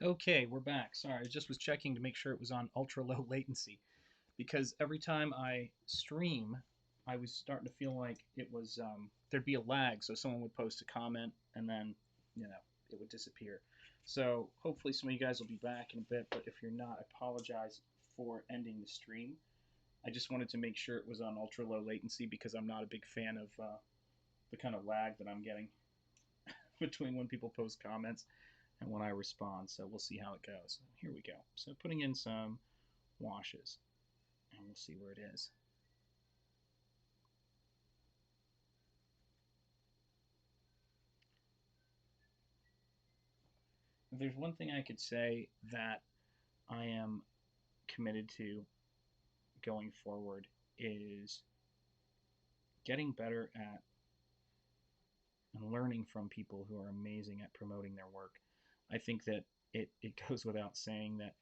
Okay, we're back. Sorry, I just was checking to make sure it was on ultra low latency because every time I stream, I was starting to feel like it was there'd be a lag, so someone would post a comment and then you know it would disappear. So hopefully some of you guys will be back in a bit, but if you're not, I apologize for ending the stream. I just wanted to make sure it was on ultra low latency because I'm not a big fan of the kind of lag that I'm getting between when people post comments and when I respond. So we'll see how it goes. Here we go. So putting in some washes and we'll see where it is. If there's one thing I could say that I am committed to going forward is getting better at and learning from people who are amazing at promoting their work. I think that it goes without saying that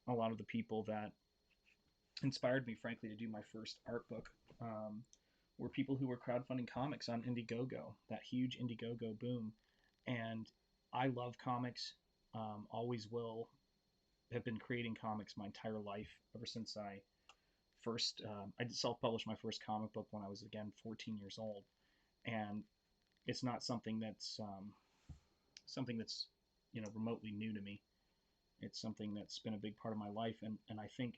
a lot of the people that inspired me, frankly, to do my first art book were people who were crowdfunding comics on Indiegogo, that huge Indiegogo boom. And I love comics, always will. Have been creating comics my entire life ever since I self-published my first comic book when I was again 14 years old, and it's not something that's remotely new to me. It's something that's been a big part of my life, and I think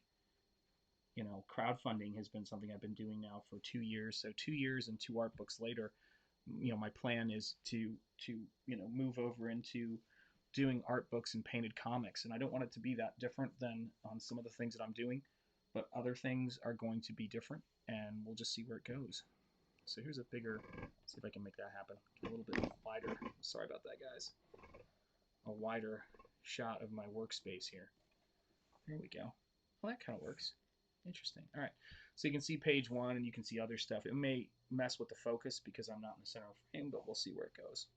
crowdfunding has been something I've been doing now for 2 years. So 2 years and two art books later, my plan is to move over into doing art books and painted comics, and I don't want it to be that different than on some of the things that I'm doing, but other things are going to be different, and we'll just see where it goes. So here's a bigger. See if I can make that happen. Get a little bit wider. Sorry about that, guys. A wider shot of my workspace here. There we go. Well, that kind of works. Interesting. All right. So you can see page one, and you can see other stuff. It may mess with the focus because I'm not in the center of frame, but we'll see where it goes.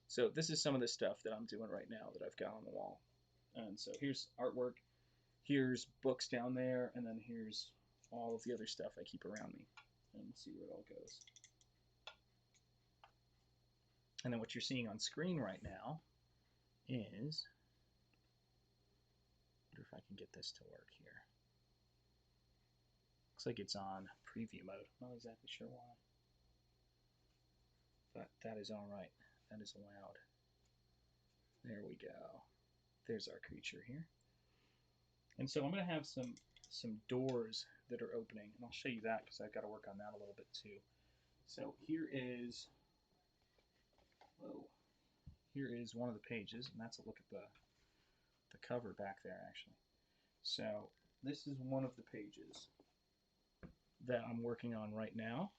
So this is some of the stuff that I'm doing right now that I've got on the wall. And so here's artwork, here's books down there, and then here's all of the other stuff I keep around me. And we'll see where it all goes. And then what you're seeing on screen right now is, I wonder if I can get this to work here. Looks like it's on preview mode. I'm not exactly sure why. But that is all right. That is allowed. There we go. There's our creature here. And so I'm going to have some doors that are opening, and I'll show you that because I've got to work on that a little bit too. So whoa, here is one of the pages, and that's a look at the cover back there actually. So this is one of the pages that I'm working on right now,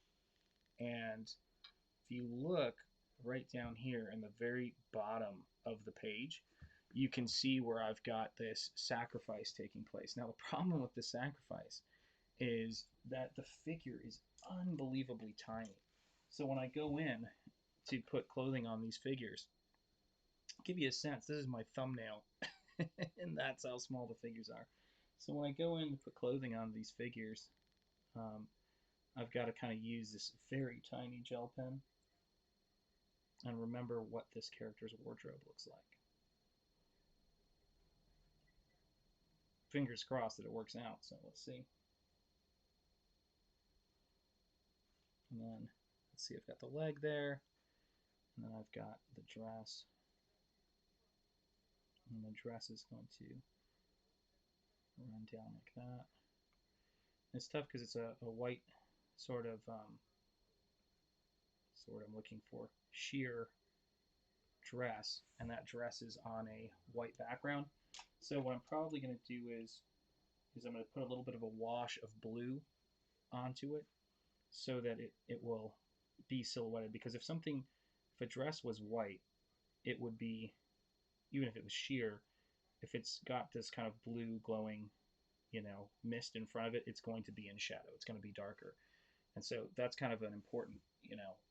and if you look right down here in the very bottom of the page, you can see where I've got this sacrifice taking place. Now the problem with the sacrifice is that the figure is unbelievably tiny. So when I go in to put clothing on these figures, I'll give you a sense, this is my thumbnail, and that's how small the figures are. So when I go in to put clothing on these figures, um, I've got to kind of use this very tiny gel pen and remember what this character's wardrobe looks like. Fingers crossed that it works out, so let's see. And then, let's see, I've got the leg there, and then I've got the dress. And the dress is going to run down like that. It's tough because it's a white sort of, sort I'm looking for, sheer dress, and that dress is on a white background. So what I'm probably going to do is I'm going to put a little bit of a wash of blue onto it so that it will be silhouetted, because if a dress was white, it would be, even if it was sheer, if it's got this kind of blue glowing mist in front of it, it's going to be in shadow, it's going to be darker. And so that's kind of an important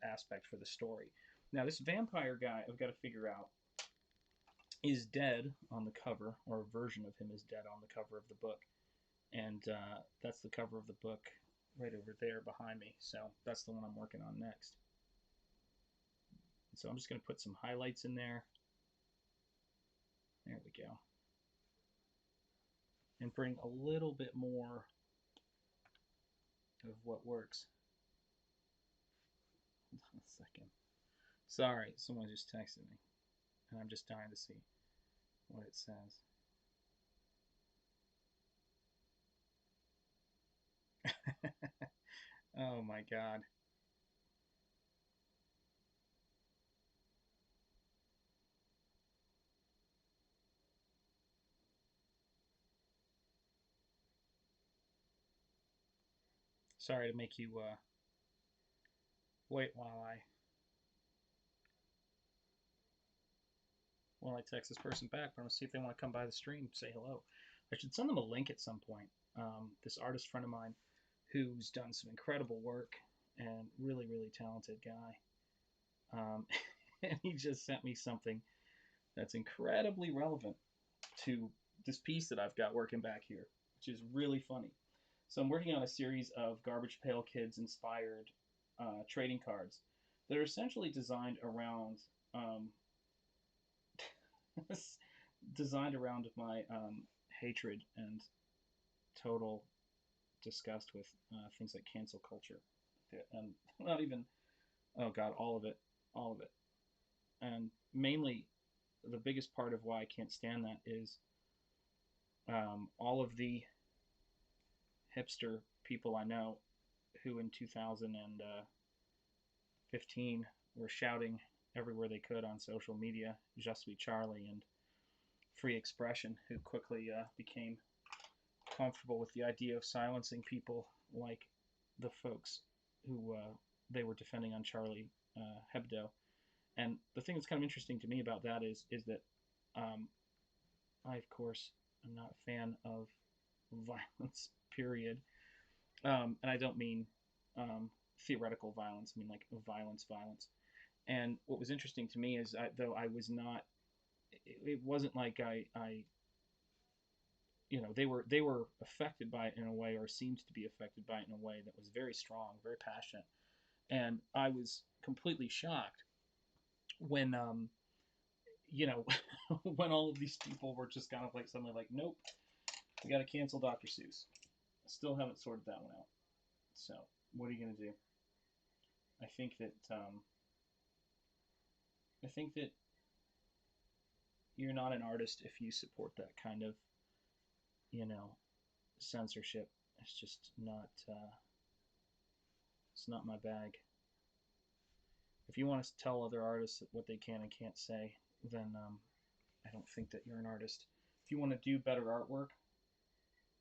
aspect for the story. Now this vampire guy, I've got to figure out, is dead on the cover, or a version of him is dead on the cover of the book, and that's the cover of the book right over there behind me. So that's the one I'm working on next. And so I'm just going to put some highlights in there. There we go. And bring a little bit more of what works. Hold on a second. Sorry, someone just texted me, and I'm just dying to see what it says. Oh my god. Sorry to make you wait while I text this person back, but I'm gonna see if they want to come by the stream, say hello. I should send them a link at some point. This artist friend of mine who's done some incredible work and really talented guy. And he just sent me something that's incredibly relevant to this piece that I've got working back here, which is really funny. So I'm working on a series of Garbage Pail Kids inspired trading cards that are essentially designed around um, designed around my hatred and total disgust with things like cancel culture, and not even, oh god, all of it, and mainly the biggest part of why I can't stand that is all of the hipster people I know who in 2015 were shouting everywhere they could on social media, Je suis Charlie and free expression, who quickly became comfortable with the idea of silencing people like the folks who they were defending on Charlie Hebdo. And the thing that's kind of interesting to me about that is that um, I, of course, am not a fan of violence, period. And I don't mean theoretical violence. I mean like violence. And what was interesting to me is, though I was not, it wasn't like they were affected by it in a way, or seemed to be affected by it in a way that was very strong, very passionate, and I was completely shocked when when all of these people were just kind of like suddenly like, nope, we got to cancel Dr. Seuss. I still haven't sorted that one out. So what are you gonna do? I think that I think that you're not an artist if you support that kind of you know censorship. It's just not. It's not my bag. If you want to tell other artists what they can and can't say, then I don't think that you're an artist. If you want to do better artwork,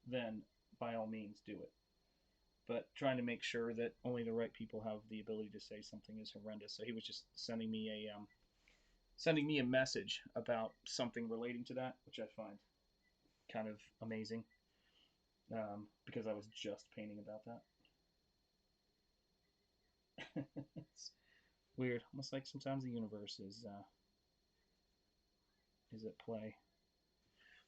then by all means do it. But trying to make sure that only the right people have the ability to say something is horrendous. So he was just sending me a message about something relating to that, which I find kind of amazing, because I was just painting about that. It's weird, almost like sometimes the universe is at play.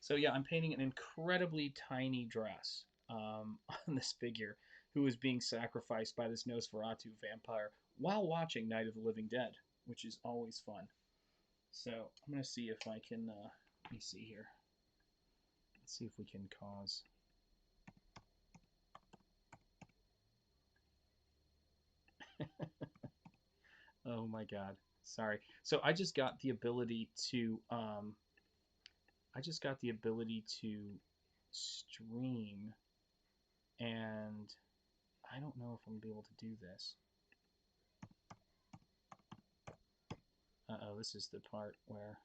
So yeah, I'm painting an incredibly tiny dress on this figure who is being sacrificed by this Nosferatu vampire while watching Night of the Living Dead, which is always fun. So I'm gonna see if I can. Let me see here. Let's see if we can cause. Oh my god, sorry. So I just got the ability to. I just got the ability to stream, and I don't know if I'm gonna be able to do this. Uh-oh, this is the part where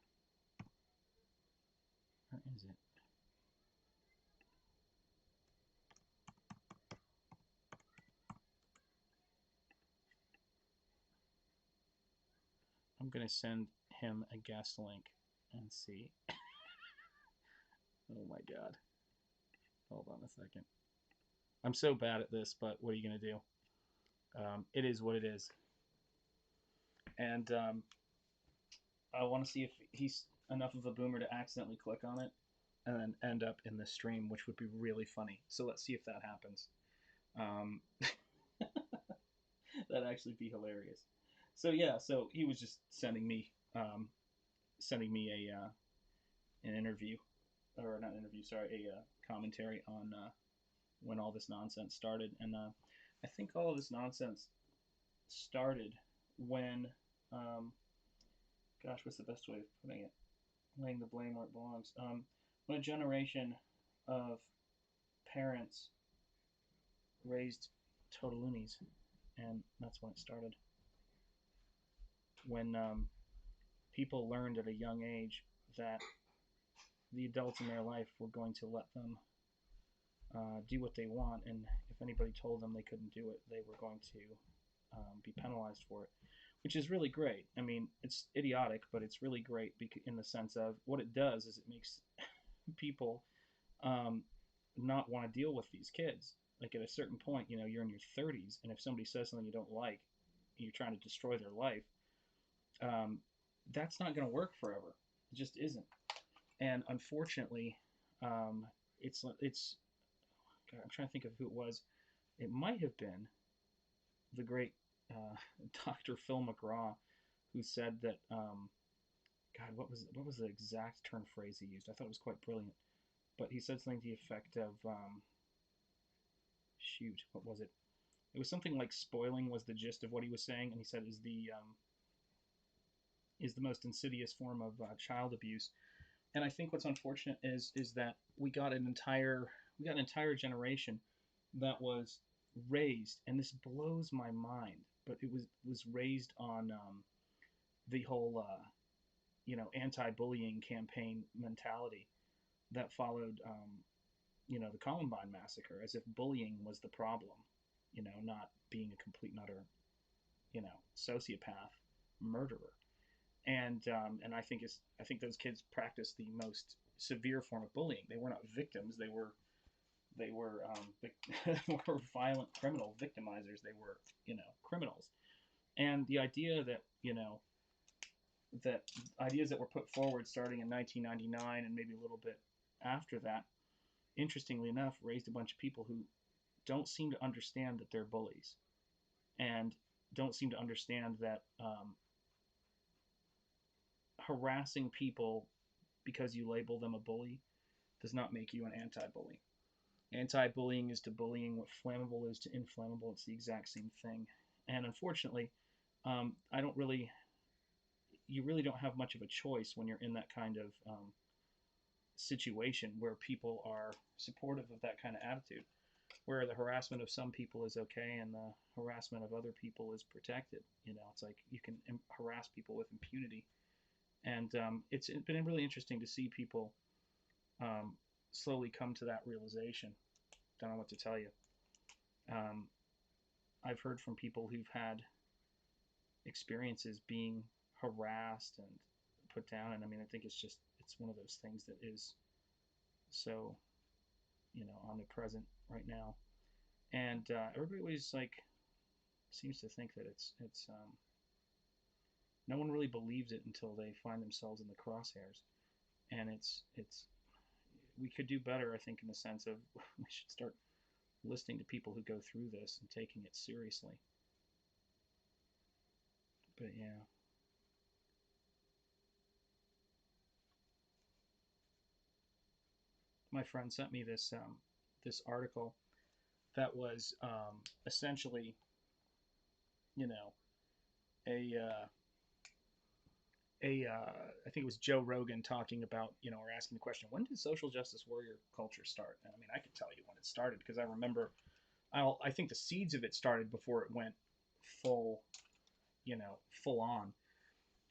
is it? I'm gonna send him a guest link and see. Oh my god. Hold on a second. I'm so bad at this, but what are you gonna do? It is what it is. And I want to see if he's enough of a boomer to accidentally click on it and then end up in the stream, which would be really funny. So let's see if that happens. Um, that'd actually be hilarious. So yeah, so he was just sending me a an interview, or not an interview, sorry, a commentary on when all this nonsense started. And I think all of this nonsense started when, um, gosh, what's the best way of putting it? Laying the blame where it belongs. When a generation of parents raised total loonies, and that's when it started. When people learned at a young age that the adults in their life were going to let them do what they want, and if anybody told them they couldn't do it, they were going to be penalized for it, which is really great. I mean, it's idiotic, but it's really great in the sense of what it does is it makes people um, not want to deal with these kids. Like at a certain point, you're in your 30s, and if somebody says something you don't like, and you're trying to destroy their life, um, that's not going to work forever. It just isn't. And unfortunately, um, it's. God, I'm trying to think of who it was. It might have been the great uh, Dr. Phil McGraw, who said that. God, what was the exact turn phrase he used? I thought it was quite brilliant. But he said something to the effect of, shoot, what was it? It was something like spoiling was the gist of what he was saying, and he said is the most insidious form of child abuse. And I think what's unfortunate is that we got an entire generation that was raised, and this blows my mind, but it was raised on the whole anti-bullying campaign mentality that followed the Columbine massacre, as if bullying was the problem, not being a complete and utter sociopath murderer. And I think those kids practiced the most severe form of bullying. They were not victims. They were violent criminal victimizers. They were criminals. And the idea that ideas that were put forward starting in 1999 and maybe a little bit after that, interestingly enough, raised a bunch of people who don't seem to understand that they're bullies, and don't seem to understand that harassing people because you label them a bully does not make you an anti-bully. Anti-bullying is to bullying what flammable is to inflammable. It's the exact same thing. And unfortunately, I don't really, you really don't have much of a choice when you're in that kind of situation where people are supportive of that kind of attitude, where the harassment of some people is okay and the harassment of other people is protected. It's like you can harass people with impunity. And it's been really interesting to see people um, slowly come to that realization. Don't know what to tell you. Um, I've heard from people who've had experiences being harassed and put down, and I mean, I think it's one of those things that is so omnipresent right now, and everybody always like seems to think that it's no one really believes it until they find themselves in the crosshairs, and it's we could do better, I think, in the sense of we should start listening to people who go through this and taking it seriously. But yeah, my friend sent me this article that was essentially, you know, a I think it was Joe Rogan talking about, or asking the question, when did social justice warrior culture start? And I mean, I can tell you when it started because I remember, I think the seeds of it started before it went full, full on.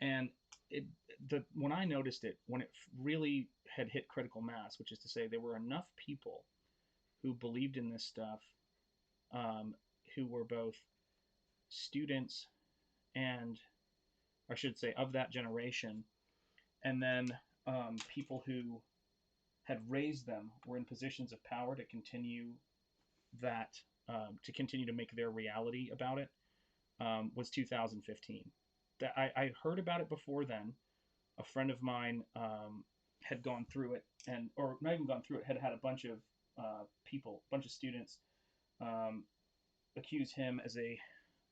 And it the when I noticed it, when it really had hit critical mass, which is to say, there were enough people who believed in this stuff, um, who were both students and, I should say, of that generation, and then people who had raised them were in positions of power to continue that, to continue to make their reality about it, was 2015. That I heard about it before then. A friend of mine had gone through it, and or not even gone through it, had had a bunch of people, a bunch of students, um, accuse him as a,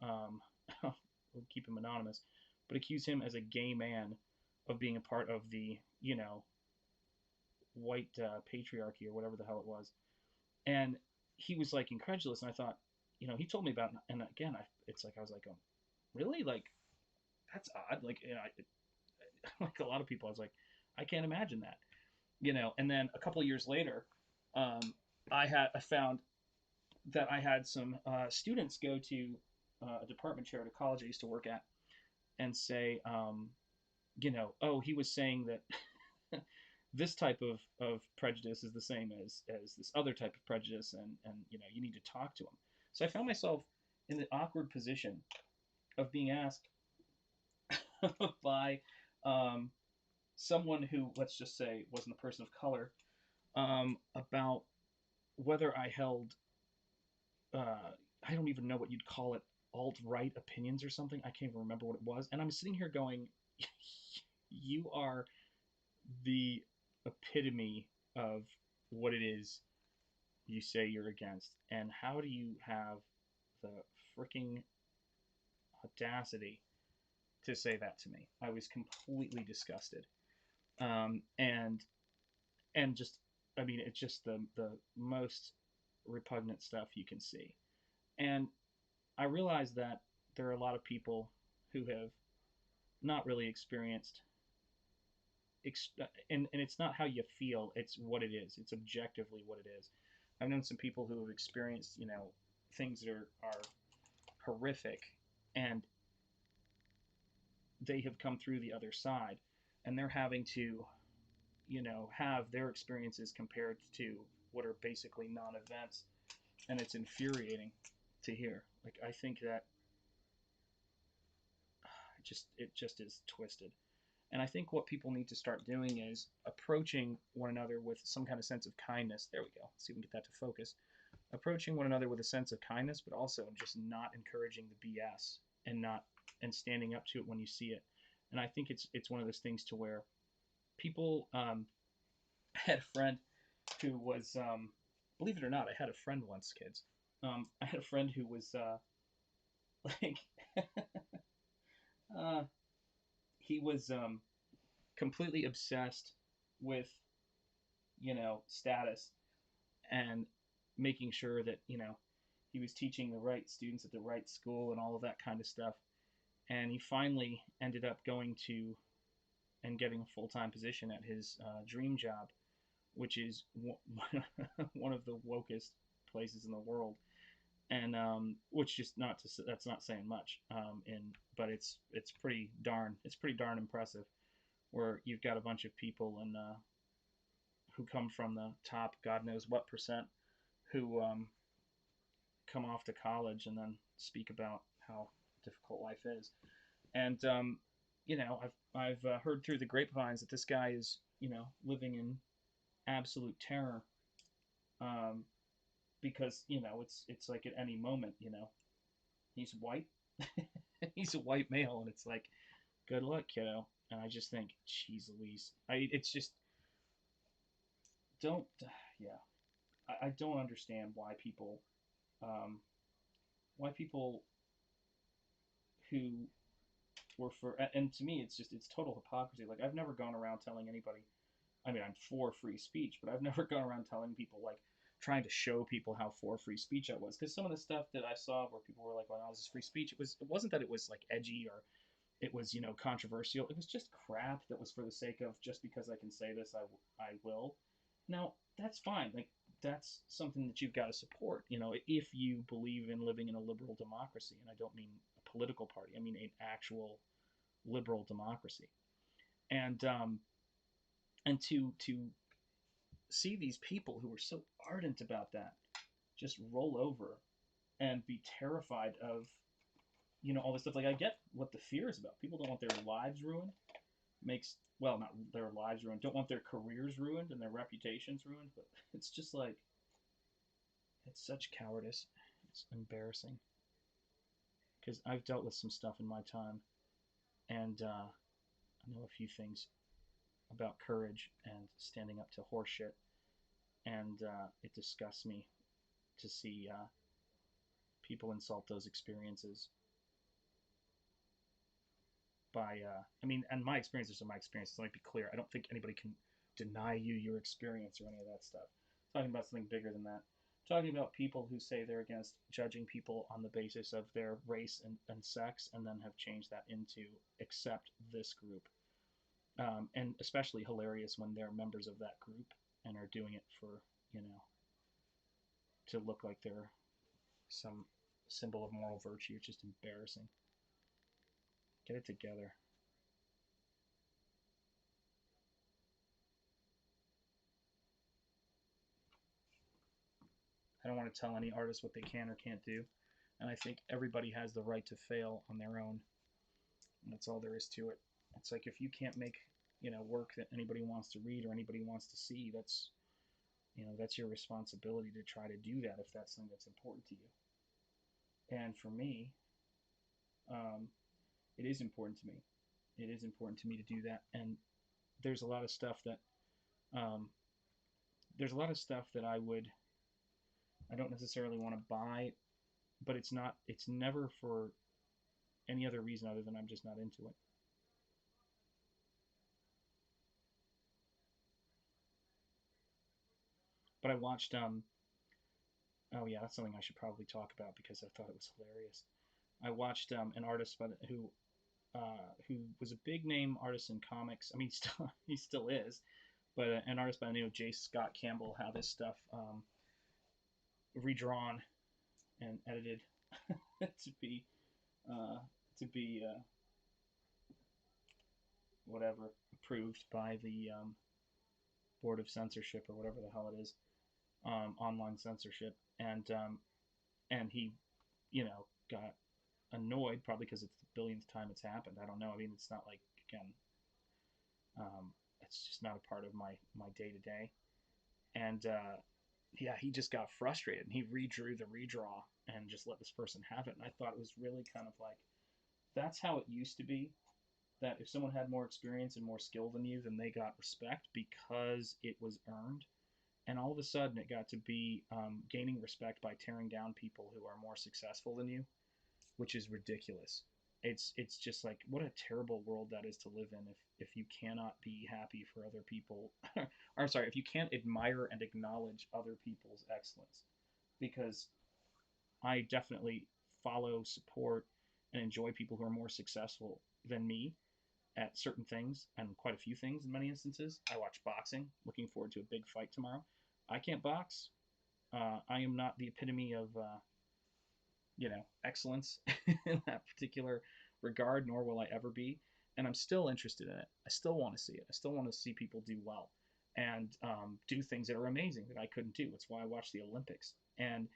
um, we'll keep him anonymous, but accuse him as a gay man of being a part of the, white patriarchy or whatever the hell it was. And he was like incredulous, and I thought, he told me about it, and again, it's like I was like, oh, really? Like that's odd. Like like a lot of people, I was like, I can't imagine that. And then a couple of years later, um, I found that I had some students go to a department chair at a college I used to work at and say, oh, he was saying that this type of prejudice is the same as this other type of prejudice, and you need to talk to him. So I found myself in the awkward position of being asked by um, someone who, let's just say, wasn't a person of color, about whether I held, I don't even know what you'd call it, alt right opinions or something. I can't even remember what it was. And I'm sitting here going, you are the epitome of what it is you say you're against. And how do you have the freaking audacity to say that to me? I was completely disgusted. And just, I mean, it's just the most repugnant stuff you can see. And I realize that there are a lot of people who have not really experienced, and it's not how you feel, it's what it is. It's objectively what it is. I've known some people who have experienced, things that are horrific, and they have come through the other side, and they're having to, have their experiences compared to what are basically non-events, and it's infuriating to hear. Like I think that it just is twisted. And I think what people need to start doing is approaching one another with some kind of sense of kindness. There we go. Let's see if we can get that to focus. Approaching one another with a sense of kindness, but also just not encouraging the BS and not and standing up to it when you see it. And I think it's one of those things to where people. I had a friend who was, believe it or not, I had a friend once, kids. I had a friend who was like, uh, he was completely obsessed with status and making sure that he was teaching the right students at the right school and all of that kind of stuff. And he finally ended up going to and getting a full-time position at his dream job, which is one of the wokest places in the world. And which just not to that's not saying much. But it's pretty darn impressive. Where you've got a bunch of people and who come from the top, God knows what percent, who come off to college and then speak about how difficult life is. And I've heard through the grapevines that this guy is living in absolute terror, um, because it's like at any moment he's white, he's a white male, and it's like good luck, kiddo. And I just think, geez Louise, it's just don't, yeah, I don't understand um, why people who were for, and to me it's total hypocrisy. Like I've never gone around telling anybody, I mean, I'm for free speech, but I've never gone around telling people, like, trying to show people how for free speech I was. Because some of the stuff that I saw where people were like, well, this is free speech, it wasn't that it was like edgy or it was controversial. It was just crap that was for the sake of, just because I can say this, I will. Now that's fine. Like that's something that you've got to support. If you believe in living in a liberal democracy, and I don't mean a political party. I mean an actual liberal democracy. And to see these people who were so ardent about that just roll over and be terrified of all this stuff. Like I get what the fear is about. People don't want their lives ruined. Makes Well, not their lives ruined. Don't want their careers ruined and their reputations ruined. But it's just like it's such cowardice. It's embarrassing because I've dealt with some stuff in my time, and I know a few things about courage and standing up to horseshit, and it disgusts me to see people insult those experiences by I mean, and my experiences are my experiences. Let me be clear. I don't think anybody can deny you your experience or any of that stuff. I'm talking about something bigger than that. I'm talking about people who say they're against judging people on the basis of their race and sex, and then have changed that into accept this group. And especially hilarious when they're members of that group and are doing it for, you know, to look like they're some symbol of moral virtue. It's just embarrassing. Get it together. I don't want to tell any artist what they can or can't do. And I think everybody has the right to fail on their own. And that's all there is to it. It's like if you can't make, work that anybody wants to read or anybody wants to see, that's your responsibility to try to do that if that's something that's important to you. And for me, um, it is important to me. It is important to me to do that. And there's a lot of stuff that um, there's a lot of stuff that I don't necessarily want to buy, but it's never for any other reason other than I'm just not into it. But I watched oh yeah, that's something I should probably talk about because I thought it was hilarious. I watched an artist who was a big name artist in comics. I mean, still he still is, but an artist by the name of J. Scott Campbell have his stuff redrawn and edited to be uh, to be whatever approved by the board of censorship or whatever the hell it is, online censorship, and he got annoyed probably because it's the billionth time it's happened. I don't know. I mean, it's not like again, it's just not a part of my day to day. And yeah, he just got frustrated and he redrew the redraw and just let this person have it. And I thought it was really kind of like that's how it used to be. That if someone had more experience and more skill than you, then they got respect because it was earned. And all of a sudden, it got to be gaining respect by tearing down people who are more successful than you, which is ridiculous. It's just like what a terrible world that is to live in if you cannot be happy for other people. Or I'm sorry, if you can't admire and acknowledge other people's excellence, because I definitely follow, support, and enjoy people who are more successful than me at certain things and quite a few things in many instances. I watch boxing, looking forward to a big fight tomorrow. I can't box. I am not the epitome of excellence in that particular regard, nor will I ever be. And I'm still interested in it. I still want to see it. I still want to see people do well and do things that are amazing that I couldn't do. It's why I watch the Olympics. And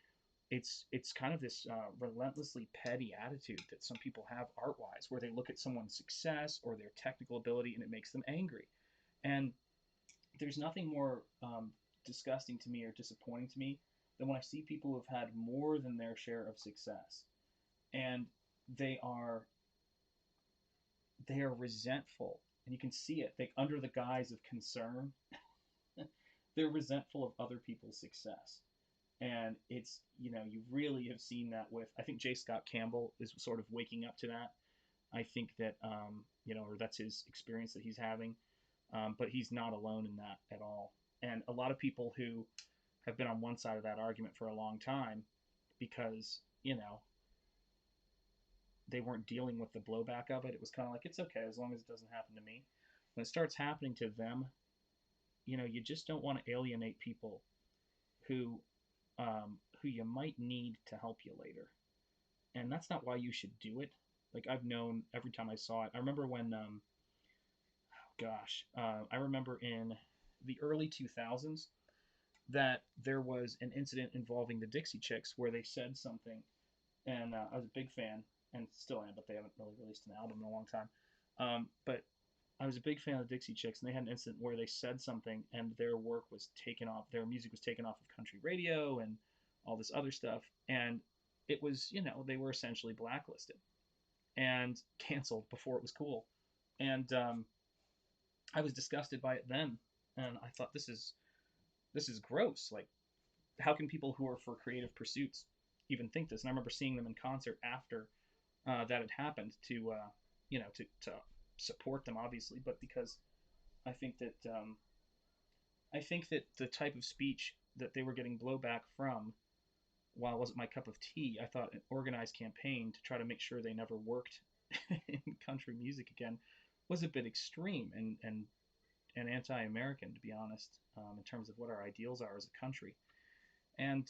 it's kind of this relentlessly petty attitude that some people have art wise, where they look at someone's success or their technical ability and it makes them angry. And there's nothing more disgusting to me or disappointing to me than when I see people who have had more than their share of success and they are they are resentful, and you can see it. They under the guise of concern, they're resentful of other people's success. And it's you really have seen that with I think J. Scott Campbell is sort of waking up to that. I think that or that's his experience that he's having, but he's not alone in that at all. And a lot of people who have been on one side of that argument for a long time because they weren't dealing with the blowback of it. It was kind of like it's okay as long as it doesn't happen to me. When it starts happening to them, you just don't want to alienate people who who you might need to help you later. And that's not why you should do it. Like I've known every time I saw it. I remember when, I remember in the early 2000s that there was an incident involving the Dixie Chicks where they said something, and I was a big fan, and still am, but they haven't really released an album in a long time. But I was a big fan of the Dixie Chicks, and they had an incident where they said something, and their work was taken off, their music was taken off of country radio and all this other stuff, and it was, they were essentially blacklisted and canceled before it was cool, and I was disgusted by it then, and I thought this is gross. Like, how can people who are for creative pursuits even think this? And I remember seeing them in concert after that had happened to support them, obviously, but because I think that I think that the type of speech that they were getting blowback from, while it wasn't my cup of tea, I thought an organized campaign to try to make sure they never worked in country music again was a bit extreme and anti-American, to be honest, in terms of what our ideals are as a country. And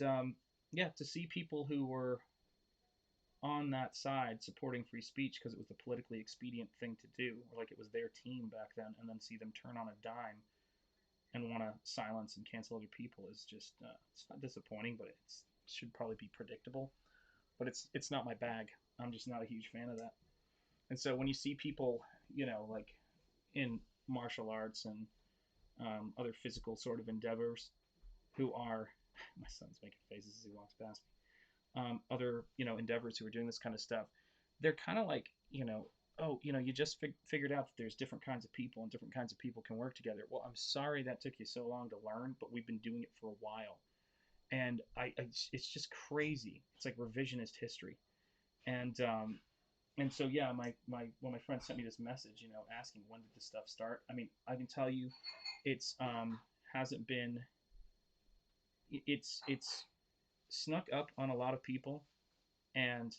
yeah, to see people who were on that side supporting free speech because it was the politically expedient thing to do, or like it was their team back then, and then see them turn on a dime and want to silence and cancel other people is just it's not disappointing, but it should probably be predictable. But it's not my bag. I'm just not a huge fan of that. And so when you see people, like in martial arts and other physical sort of endeavors who are, my son's making faces as he walks past me, other, endeavors who are doing this kind of stuff, they're kind of like, oh, you just figured out that there's different kinds of people and different kinds of people can work together. Well, I'm sorry that took you so long to learn, but we've been doing it for a while. And it's just crazy. It's like revisionist history. And so yeah, when my friend sent me this message, asking when did this stuff start. I mean, I can tell you, it's hasn't been. It's snuck up on a lot of people. And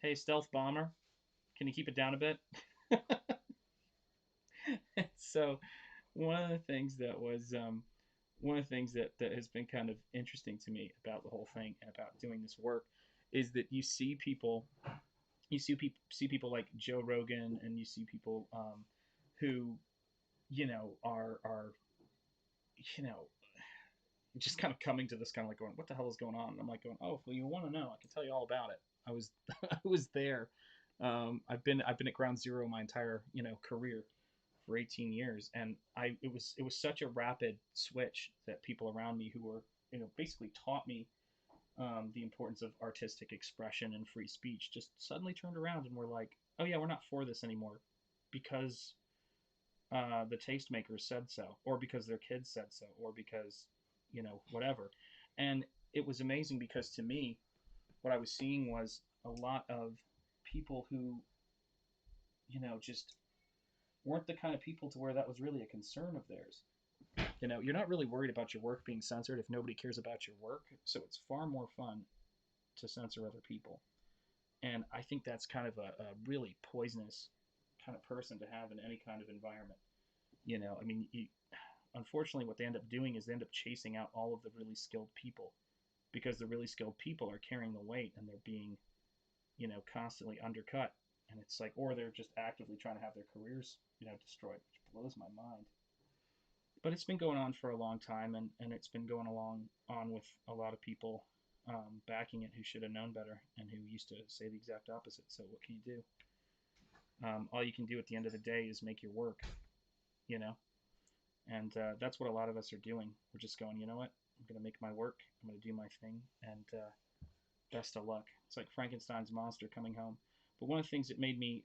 hey, stealth bomber, can you keep it down a bit? So one of the things that was one of the things that has been kind of interesting to me about the whole thing and about doing this work is that you see people like Joe Rogan, and you see people who are you know just kind of coming to this kind of like going, what the hell is going on? And I'm like going, oh, well, you want to know? I can tell you all about it. I was I was there. I've been at ground zero my entire career for 18 years, and it was such a rapid switch that people around me who were basically taught me the importance of artistic expression and free speech just suddenly turned around and were like, oh yeah, we're not for this anymore because the tastemakers said so, or because their kids said so, or because whatever. And it was amazing because to me, what I was seeing was a lot of people who just weren't the kind of people to where that was really a concern of theirs. You're not really worried about your work being censored if nobody cares about your work, so it's far more fun to censor other people. And I think that's kind of a really poisonous kind of person to have in any kind of environment. I mean, unfortunately, what they end up doing is they end up chasing out all of the really skilled people because the really skilled people are carrying the weight and they're being, constantly undercut. And it's like, or they're just actively trying to have their careers, destroyed, which blows my mind. But it's been going on for a long time, and it's been going along on with a lot of people backing it who should have known better and who used to say the exact opposite. So what can you do? All you can do at the end of the day is make your work, you know, and that's what a lot of us are doing. We're just going, you know what? I'm gonna make my work. I'm gonna do my thing, and best of luck. It's like Frankenstein's monster coming home. But one of the things that made me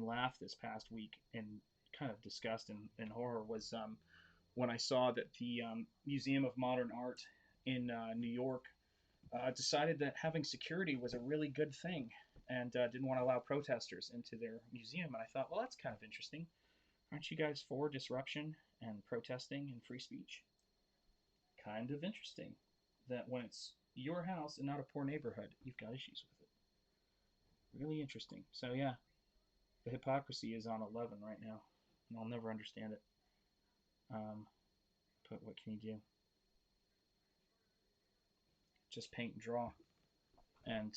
laugh this past week in kind of disgust and horror was when I saw that the Museum of Modern Art in New York decided that having security was a really good thing and didn't want to allow protesters into their museum. And I thought, well, that's kind of interesting. Aren't you guys for disruption and protesting and free speech? Kind of interesting that when it's your house and not a poor neighborhood, you've got issues with it. Really interesting. So, yeah, the hypocrisy is on 11 right now, and I'll never understand it. Um, but what can you do? Just paint and draw and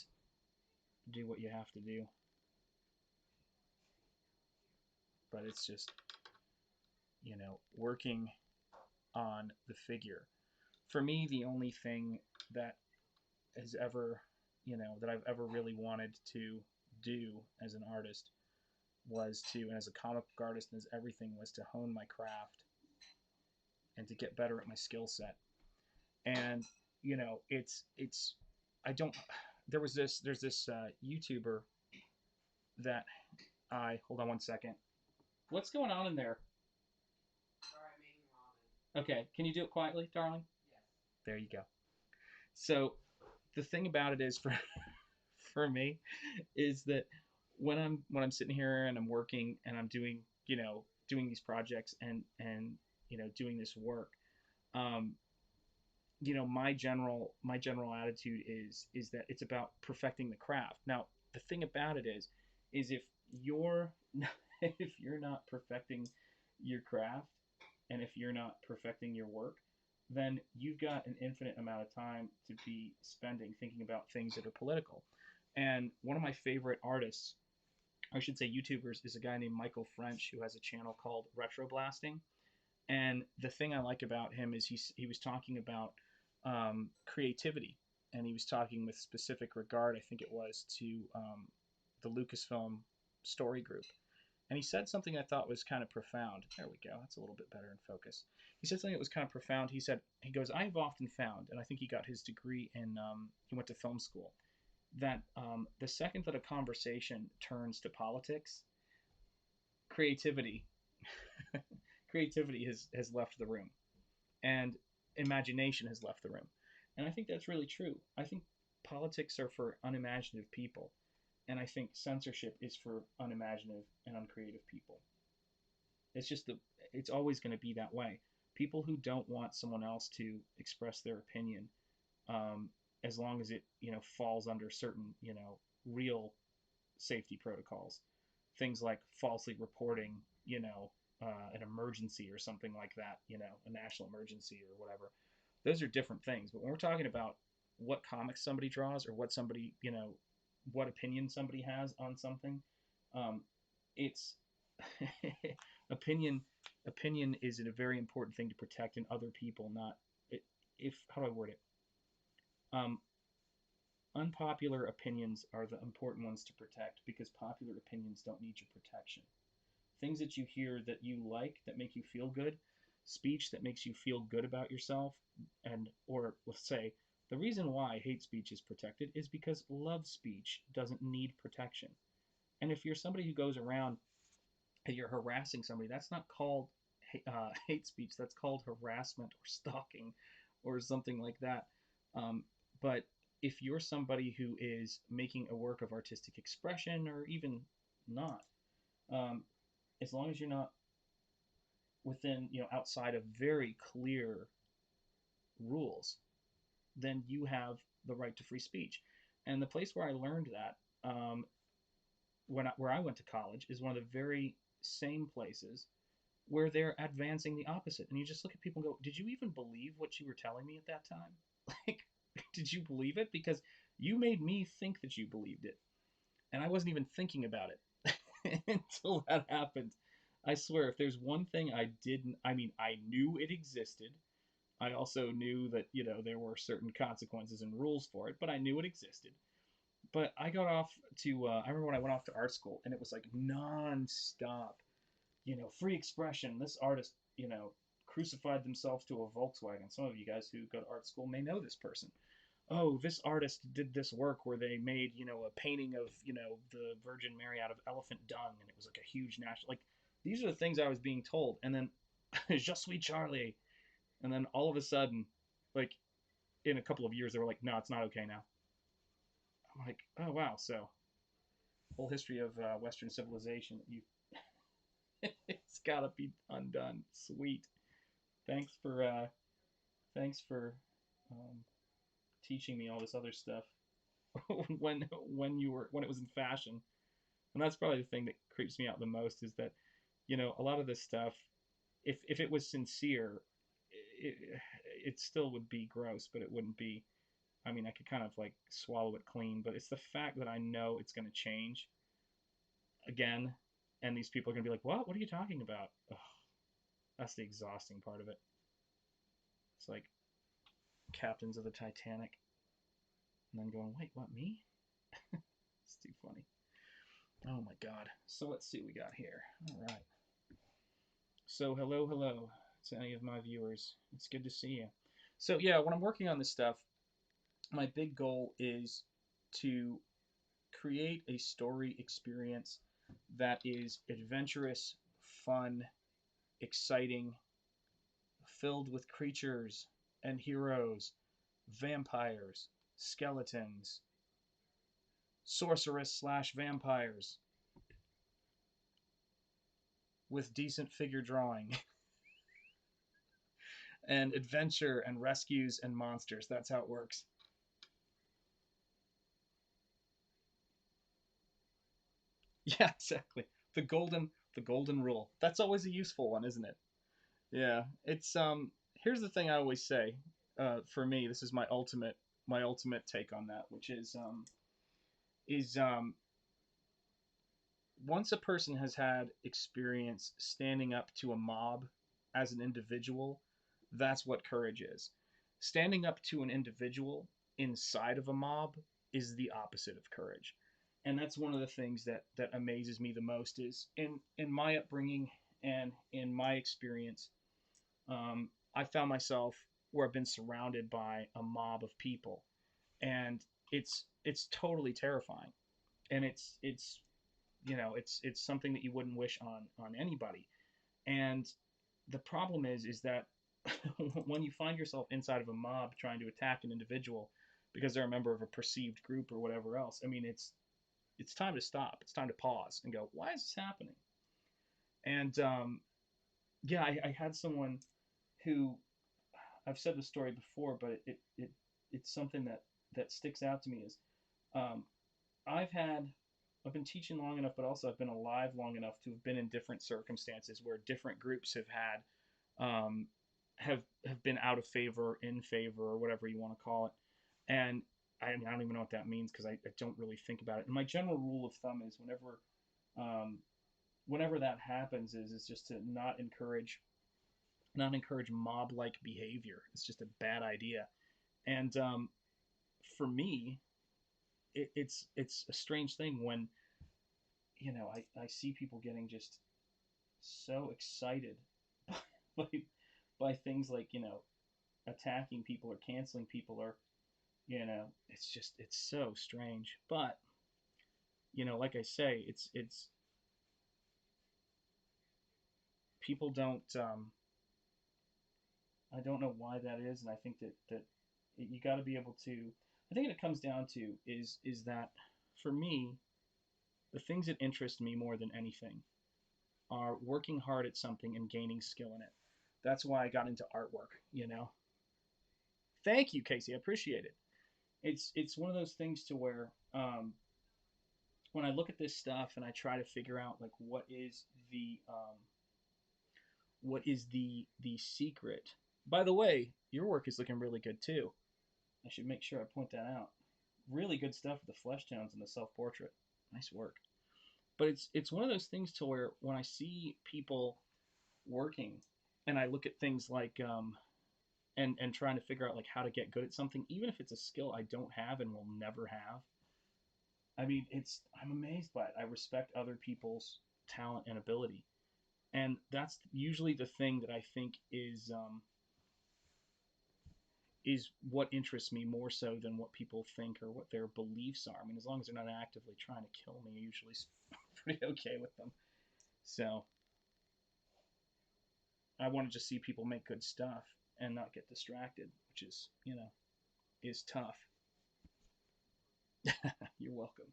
do what you have to do. But it's just, working on the figure. For me, the only thing that has ever, that I've ever really wanted to do as an artist was to, and as a comic book artist and as everything, was to hone my craft and to get better at my skill set. And, it's, I don't, there's this YouTuber that hold on one second. What's going on in there? Okay, can you do it quietly, darling? There you go. So the thing about it is, for me, is that when I'm sitting here and I'm working and I'm doing doing these projects and doing this work. Um, my general attitude is that it's about perfecting the craft. Now, the thing about it is if you're if you're not perfecting your craft, and if you're not perfecting your work, then you've got an infinite amount of time to be spending thinking about things that are political. And one of my favorite artists, I should say YouTubers, is a guy named Michael French who has a channel called Retro Blasting. And the thing I like about him is he was talking about creativity, and he was talking with specific regard, I think it was, to the Lucasfilm story group. And he said something I thought was kind of profound. There we go. That's a little bit better in focus. He said something that was kind of profound. He goes, I've often found, and I think he got his degree in, he went to film school, that the second that a conversation turns to politics, creativity creativity has left the room, and imagination has left the room. And I think that's really true. I think politics are for unimaginative people, and I think censorship is for unimaginative and uncreative people. It's just it's always going to be that way. People who don't want someone else to express their opinion, um, as long as it falls under certain real safety protocols, things like falsely reporting an emergency or something like that, a national emergency or whatever. Those are different things. But when we're talking about what comics somebody draws, or what somebody, what opinion somebody has on something, um, it's opinion. Opinion is a very important thing to protect in other people. Not if how do I word it? Um, Unpopular opinions are the important ones to protect, because popular opinions don't need your protection. Things that you hear that you like, that make you feel good, speech that makes you feel good about yourself, and or let's say the reason why hate speech is protected is because love speech doesn't need protection. And if you're somebody who goes around and you're harassing somebody, that's not called hate speech. That's called harassment or stalking or something like that. Um, but if you're somebody who is making a work of artistic expression, or even not, um, as long as you're not within, outside of very clear rules, then you have the right to free speech. And the place where I learned that, where I went to college, is one of the very same places where they're advancing the opposite. And you just look at people and go, did you even believe what you were telling me at that time? Like, did you believe it? Because you made me think that you believed it. And I wasn't even thinking about it until that happened. I swear, if there's one thing I didn't, I mean, I knew it existed. I also knew that, there were certain consequences and rules for it, but I knew it existed. But I got off to, I remember when I went off to art school, and it was like non-stop, free expression. This artist, crucified themselves to a Volkswagen. Some of you guys who go to art school may know this person. Oh, this artist did this work where they made, a painting of, the Virgin Mary out of elephant dung, and it was like a huge national, like, these are the things I was being told. And then, Je suis Charlie. And then all of a sudden, like, in a couple of years, they were like, no, it's not okay now. I'm like, oh, wow. So, whole history of Western civilization, it's got to be undone. Sweet. Thanks for, uh, thanks for um, teaching me all this other stuff when it was in fashion. And that's probably the thing that creeps me out the most, is that a lot of this stuff, if it was sincere, it, it still would be gross, but it wouldn't be. I mean, I could kind of like swallow it clean, but it's the fact that I know it's going to change again, and these people are going to be like, "What? What are you talking about?" Ugh, that's the exhausting part of it. It's like captains of the Titanic, and then going, "Wait, what? Me?" It's too funny. Oh my god. So let's see what we got here. All right. So hello to any of my viewers. It's good to see you. So yeah, when I'm working on this stuff, my big goal is to create a story experience that is adventurous, fun, exciting, filled with creatures and heroes, vampires, skeletons, sorceress slash vampires, with decent figure drawing and adventure and rescues and monsters. That's how it works. Yeah, exactly. The golden rule. That's always a useful one, isn't it? Yeah. It's here's the thing I always say. For me, this is my ultimate take on that, which is once a person has had experience standing up to a mob as an individual, that's what courage is. Standing up to an individual inside of a mob is the opposite of courage. And that's one of the things that amazes me the most is in my upbringing and in my experience, I found myself where I've been surrounded by a mob of people, and it's totally terrifying, and it's something that you wouldn't wish on anybody. And the problem is that when you find yourself inside of a mob trying to attack an individual because they're a member of a perceived group or whatever else, I mean, it's time to stop. It's time to pause and go, why is this happening? And yeah, I had someone who I've said this story before, but it's something that sticks out to me is um, I've had I've been teaching long enough, but also I've been alive long enough to have been in different circumstances where different groups um, have been out of favor, in favor, or whatever you want to call it. And I don't even know what that means because I don't really think about it. And my general rule of thumb is um, whenever that happens is just to not encourage mob like behavior. It's just a bad idea. And for me, it's a strange thing when I see people getting just so excited by by things like attacking people or canceling people or it's so strange. But like I say, it's people don't. I don't know why that is, and I think that you got to be able to. I think what it comes down to is that for me, the things that interest me more than anything are working hard at something and gaining skill in it. That's why I got into artwork. Thank you, Casey. I appreciate it. It's one of those things to where when I look at this stuff and I try to figure out like what is the secret. By the way, your work is looking really good too. I should make sure I point that out. Really good stuff with the flesh tones and the self portrait. Nice work. But it's one of those things to where when I see people working and I look at things like and trying to figure out like how to get good at something, even if it's a skill I don't have and will never have. I mean, I'm amazed by it. I respect other people's talent and ability, and that's usually the thing that I think is what interests me more so than what people think or what their beliefs are. I mean, as long as they're not actively trying to kill me, usually pretty okay with them. So I want to just see people make good stuff and not get distracted, which is tough. You're welcome.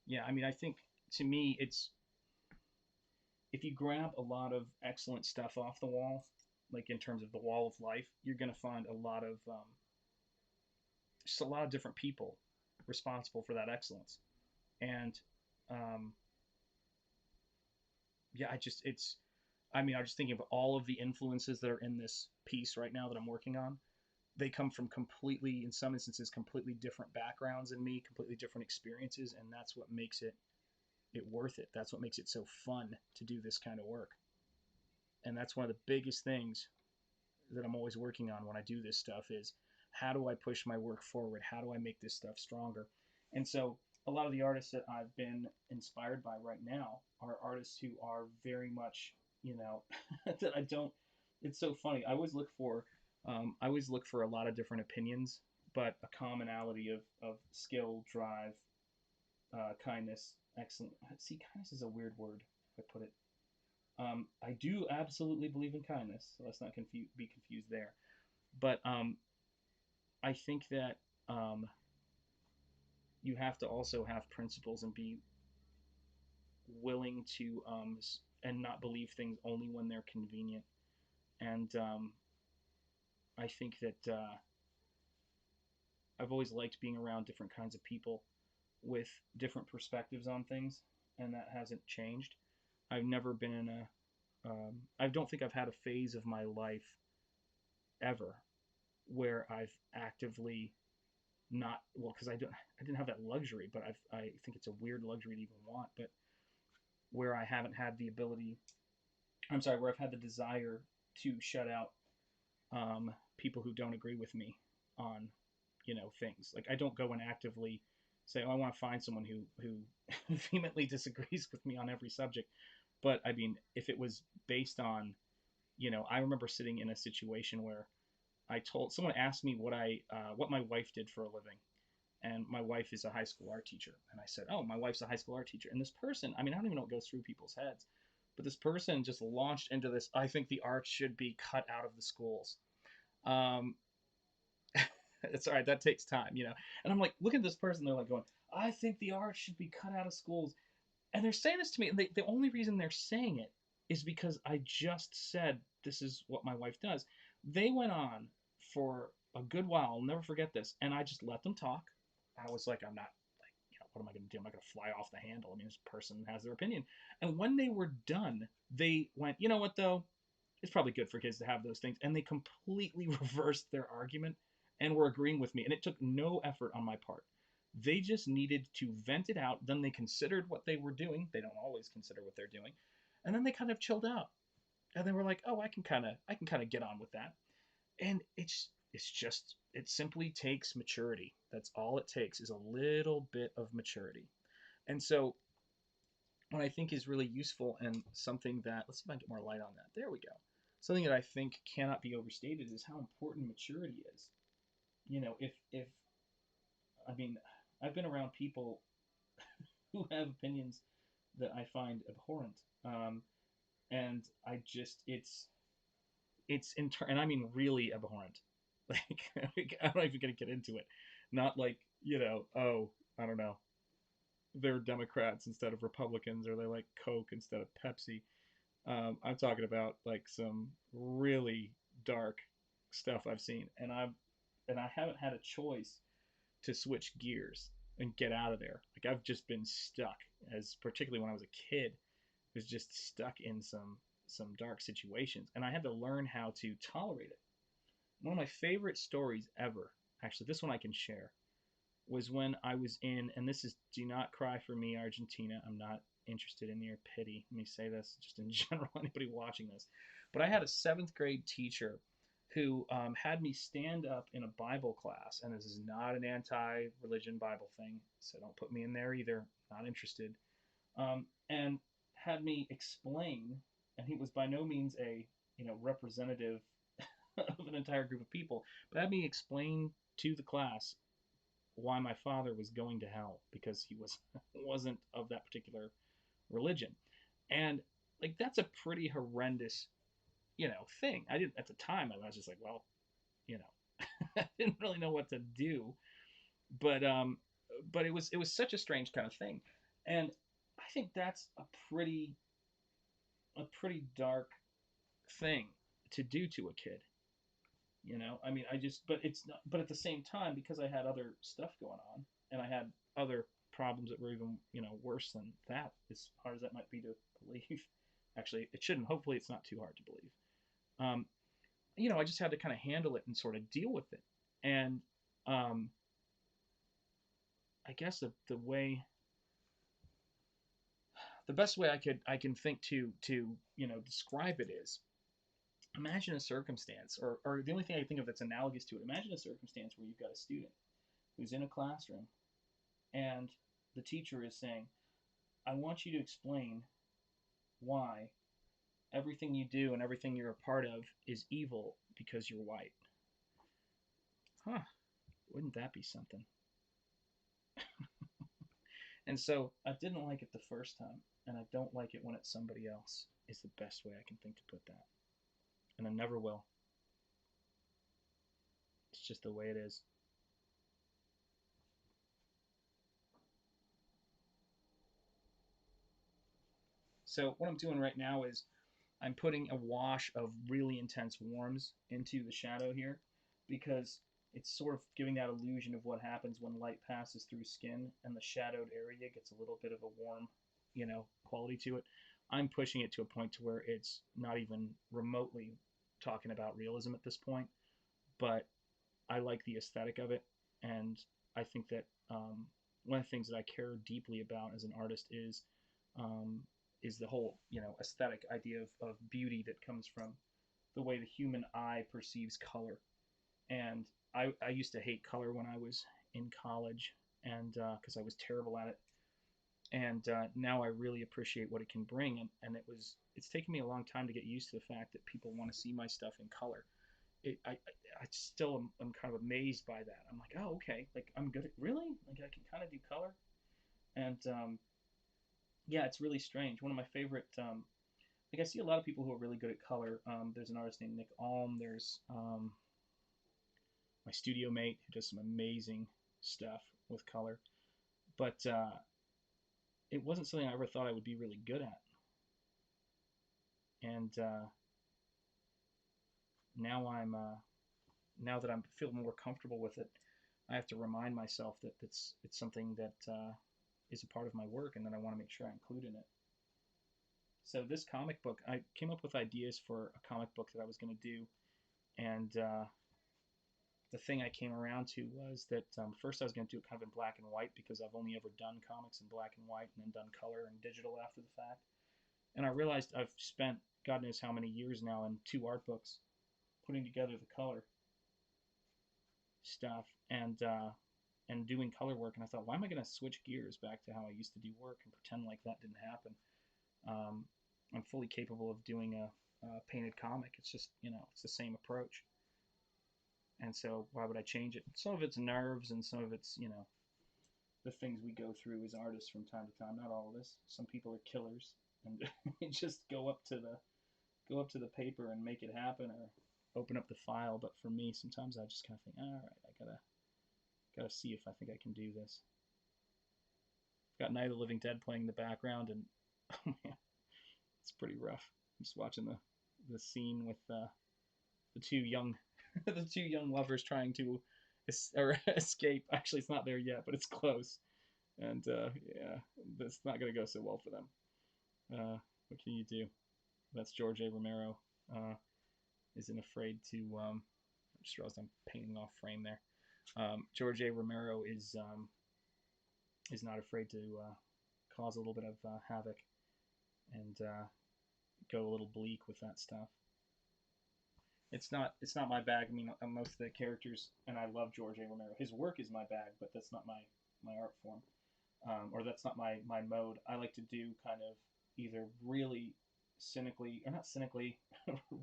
Yeah, I mean, I think to me, it's if you grab a lot of excellent stuff off the wall, like in terms of the wall of life, you're going to find just a lot of different people responsible for that excellence. And um, yeah, I mean, I'm just thinking of all of the influences that are in this piece right now that I'm working on. They come from completely, in some instances, completely different backgrounds than me, completely different experiences, and that's what makes it worth it. That's what makes it so fun to do this kind of work. And that's one of the biggest things that I'm always working on when I do this stuff is how do I push my work forward? How do I make this stuff stronger? And so a lot of the artists that I've been inspired by right now are artists who are very much, that I don't. It's so funny. I always look for a lot of different opinions, but a commonality of skill, drive, kindness, excellent. See, kindness is a weird word. If I put it I do absolutely believe in kindness, so let's not be confused there. But I think that um, you have to also have principles and be willing to and not believe things only when they're convenient. And I think that I've always liked being around different kinds of people with different perspectives on things, and that hasn't changed. I've never been in a I don't think I've had a phase of my life ever where I've actively not, well, because I didn't have that luxury, but I think it's a weird luxury to even want, but where I haven't had the ability, I'm sorry, where I've had the desire to shut out people who don't agree with me on, things. Like I don't go and actively say, oh, I want to find someone who vehemently disagrees with me on every subject. But I mean, if it was based on, I remember sitting in a situation where I told someone asked me what my wife did for a living, and my wife is a high school art teacher, and I said, oh, my wife's a high school art teacher, and this person, I mean, I don't even know what goes through people's heads, but this person just launched into this. I think the arts should be cut out of the schools. Um, it's all right. That takes time. And I'm like, look at this person. They're like going, I think the arts should be cut out of schools. And they're saying this to me. And the only reason they're saying it is because I just said this is what my wife does. They went on for a good while. I'll never forget this. And I just let them talk. I was like, I'm not like, what am I going to do? I'm not going to fly off the handle. I mean, this person has their opinion. And when they were done, they went, you know what though? It's probably good for kids to have those things. And they completely reversed their argument and were agreeing with me. And it took no effort on my part. They just needed to vent it out. Then they considered what they were doing. They don't always consider what they're doing. And then they kind of chilled out. And they were like, oh, I can kind of get on with that. And it simply takes maturity. That's all it takes is a little bit of maturity. And so what I think is really useful and something that, let's see if I can get more light on that. There we go. Something that I think cannot be overstated is how important maturity is. If I mean, I've been around people who have opinions that I find abhorrent, and and I mean really abhorrent. Like I'm not even gonna get into it. Not like oh, I don't know, they're Democrats instead of Republicans, or they like Coke instead of Pepsi. I'm talking about like some really dark stuff I've seen, and I haven't had a choice to switch gears and get out of there. Like I've just been stuck, as particularly when I was a kid, was just stuck in some dark situations, and I had to learn how to tolerate it. One of my favorite stories ever, actually, this one I can share, was when I was in, and this is do not cry for me, Argentina. I'm not interested in your pity. Let me say this just in general, anybody watching this. But I had a seventh grade teacher who had me stand up in a Bible class, and this is not an anti religion Bible thing, so don't put me in there either. Not interested. And had me explain, and he was by no means a representative of an entire group of people, but had me explain to the class why my father was going to hell because he wasn't of that particular religion. And like that's a pretty horrendous, thing. I didn't at the time. I was just like, well, you know, I didn't really know what to do. But it was such a strange kind of thing, and I think that's a pretty dark thing to do to a kid. I mean, but it's not, but at the same time, because I had other stuff going on and I had other problems that were even, worse than that, as hard as that might be to believe. Actually, it shouldn't. Hopefully, it's not too hard to believe. Um, I just had to kind of handle it and sort of deal with it. And um, I guess the best way I can think to describe it is imagine a circumstance, or the only thing I think of that's analogous to it. Imagine a circumstance where you've got a student who's in a classroom and the teacher is saying, I want you to explain why everything you do and everything you're a part of is evil because you're white. Huh, wouldn't that be something? And so I didn't like it the first time, and I don't like it when it's somebody else, is the best way I can think to put that. And I never will. It's just the way it is. So what I'm doing right now is I'm putting a wash of really intense warms into the shadow here because it's sort of giving that illusion of what happens when light passes through skin and the shadowed area gets a little bit of a warm, quality to it. I'm pushing it to a point to where it's not even remotely talking about realism at this point, but I like the aesthetic of it, and I think that one of the things that I care deeply about as an artist um, is the whole aesthetic idea of beauty that comes from the way the human eye perceives color. And I used to hate color when I was in college, and because I was terrible at it. And now I really appreciate what it can bring, and it's taken me a long time to get used to the fact that people want to see my stuff in color. I still am kind of amazed by that. I'm like, oh, okay, like I'm good at really, like I can kind of do color, and yeah, it's really strange. One of my favorite, like I see a lot of people who are really good at color. There's an artist named Nick Alm. There's my studio mate who does some amazing stuff with color, but it wasn't something I ever thought I would be really good at, and now now that I'm feeling more comfortable with it, I have to remind myself that it's something that is a part of my work and that I want to make sure I include in it. So this comic book, I came up with ideas for a comic book that I was going to do, and the thing I came around to was that first I was going to do it kind of in black and white because I've only ever done comics in black and white and then done color and digital after the fact. And I realized I've spent God knows how many years now in two art books putting together the color stuff and doing color work. And I thought, why am I going to switch gears back to how I used to do work and pretend like that didn't happen? Um, I'm fully capable of doing a painted comic. It's just it's the same approach. And so why would I change it? Some of it's nerves, and some of it's the things we go through as artists from time to time. Not all of us. Some people are killers and just go up to the paper and make it happen, or open up the file. But for me, sometimes I just kind of think, all right, I gotta see if I think I can do this. Got Night of the Living Dead playing in the background, and oh man, it's pretty rough. I'm just watching the scene with the two young the two young lovers trying to escape. Actually, it's not there yet, but it's close. And yeah, that's not going to go so well for them. What can you do? That's George A. Romero. Isn't afraid to. I just realized I'm painting off frame there. George A. Romero is not afraid to cause a little bit of havoc and go a little bleak with that stuff. It's not my bag. I mean, most of the characters, and I love George A. Romero. His work is my bag, but that's not my art form, or that's not my mode. I like to do kind of either really cynically, or not cynically,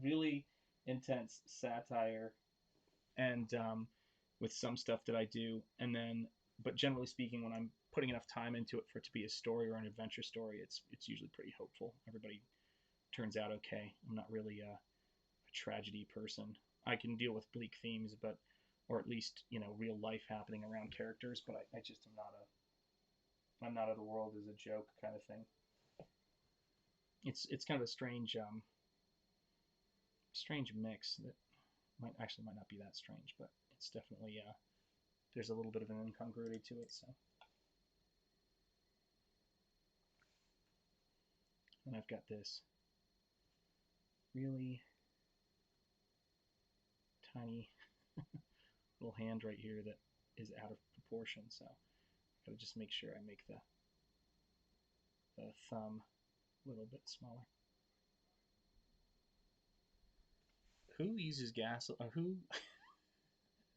really intense satire, and with some stuff that I do, and then, but generally speaking, when I'm putting enough time into it for it to be a story or an adventure story, it's usually pretty hopeful. Everybody turns out okay. I'm not really a tragedy person. I can deal with bleak themes, but or at least real life happening around characters. But I just I'm not of the world as a joke kind of thing. It's kind of a strange mix that might not be that strange, but it's definitely there's a little bit of an incongruity to it. So, and I've got this really tiny little hand right here that is out of proportion. So I gotta just make sure I make the thumb a little bit smaller. Who uses gas? Who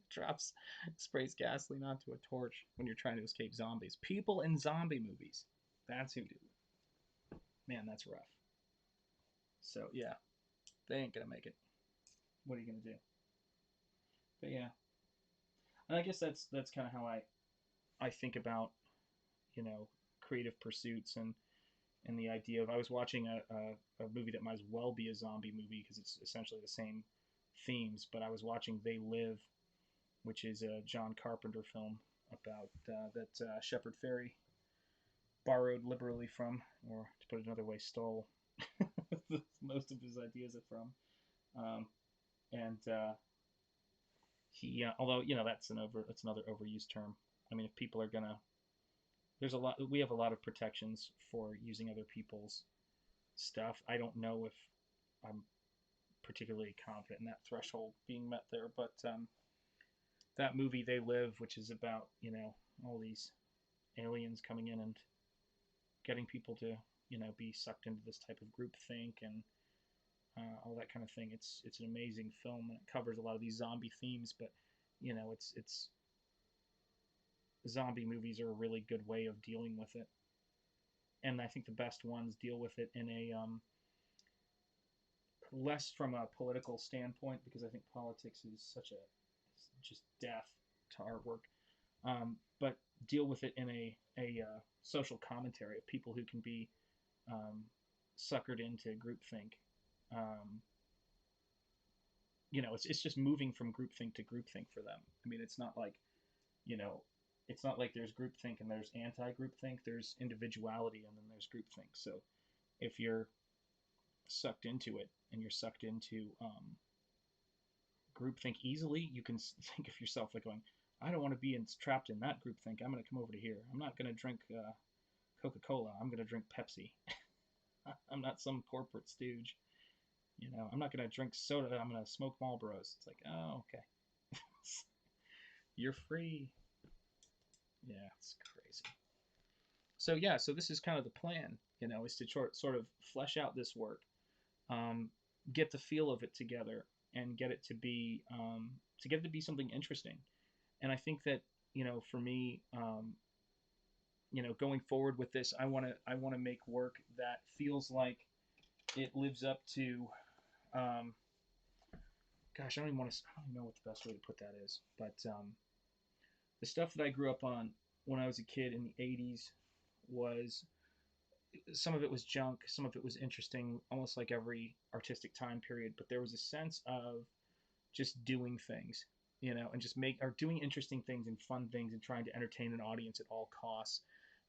drops sprays gasoline onto a torch when you're trying to escape zombies? People in zombie movies. That's who do it. Man, that's rough. So yeah, they ain't gonna make it. What are you gonna do? But yeah, and I guess that's kind of how I think about creative pursuits and the idea of I was watching a movie that might as well be a zombie movie because it's essentially the same themes, but I was watching They Live, which is a John Carpenter film about that Shepard Fairey borrowed liberally from, or to put it another way, stole most of his ideas are from. Um, and he, although that's another overused term. I mean, if people are gonna, we have a lot of protections for using other people's stuff. I don't know if I'm particularly confident in that threshold being met there, but that movie They Live, which is about all these aliens coming in and getting people to be sucked into this type of group think and all that kind of thing. It's an amazing film and it covers a lot of these zombie themes, but it's zombie movies are a really good way of dealing with it, and I think the best ones deal with it in a less from a political standpoint because I think politics is such a just death to artwork, but deal with it in a social commentary of people who can be um, suckered into groupthink. Um, it's just moving from groupthink to groupthink for them. I mean, you know, it's not like there's groupthink and there's anti-groupthink. There's individuality and then there's groupthink. So if you're sucked into it and you're sucked into groupthink easily, you can think of yourself like going, I don't want to be trapped in that groupthink. I'm going to come over to here. I'm not going to drink Coca-Cola. I'm going to drink Pepsi. I'm not some corporate stooge. I'm not going to drink soda. I'm going to smoke Marlboros. It's like, oh, okay. You're free. Yeah, it's crazy. So yeah, so this is kind of the plan, is to sort of flesh out this work, um, get the feel of it together, and get it to be something interesting. And I think that for me, going forward with this, I want to make work that feels like it lives up to. Um, gosh, I don't even know what the best way to put that is, but the stuff that I grew up on when I was a kid in the '80s was some of it was junk, some of it was interesting, almost like every artistic time period. But there was a sense of just doing things, and just doing interesting things and fun things and trying to entertain an audience at all costs.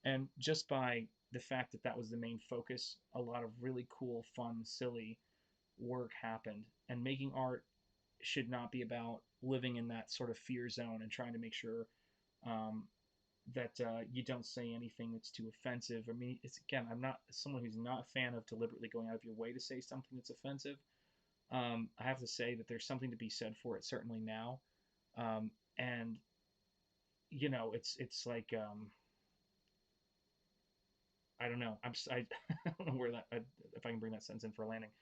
And just by the fact that that was the main focus, a lot of really cool, fun, silly work happened. And making art should not be about living in that sort of fear zone and trying to make sure um, that you don't say anything that's too offensive. I mean, it's again, I'm not someone who's not a fan of deliberately going out of your way to say something that's offensive. I have to say that there's something to be said for it, certainly now. And it's like I don't know. I don't know where if I can bring that sentence in for a landing,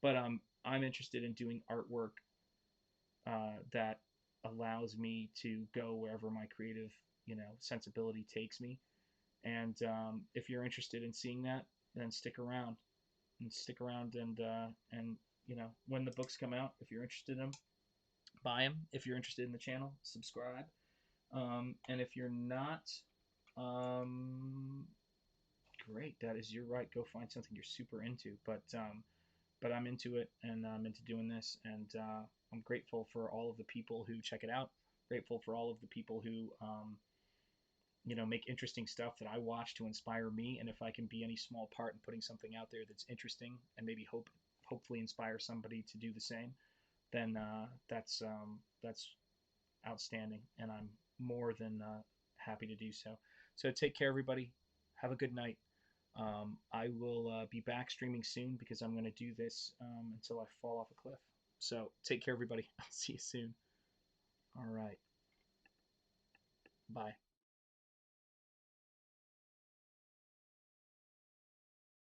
but I'm interested in doing artwork that allows me to go wherever my creative sensibility takes me. And if you're interested in seeing that, then stick around and when the books come out, if you're interested in them, buy them. If you're interested in the channel, subscribe. And if you're not, um, great. That is your right. Go find something you're super into. But I'm into it, and I'm into doing this, and I'm grateful for all of the people who check it out. Grateful for all of the people who make interesting stuff that I watch to inspire me. And if I can be any small part in putting something out there that's interesting and maybe hopefully inspire somebody to do the same, then that's outstanding, and I'm more than happy to do so. So take care, everybody. Have a good night. I will be back streaming soon because I'm going to do this until I fall off a cliff. So take care, everybody. I'll see you soon. All right. Bye.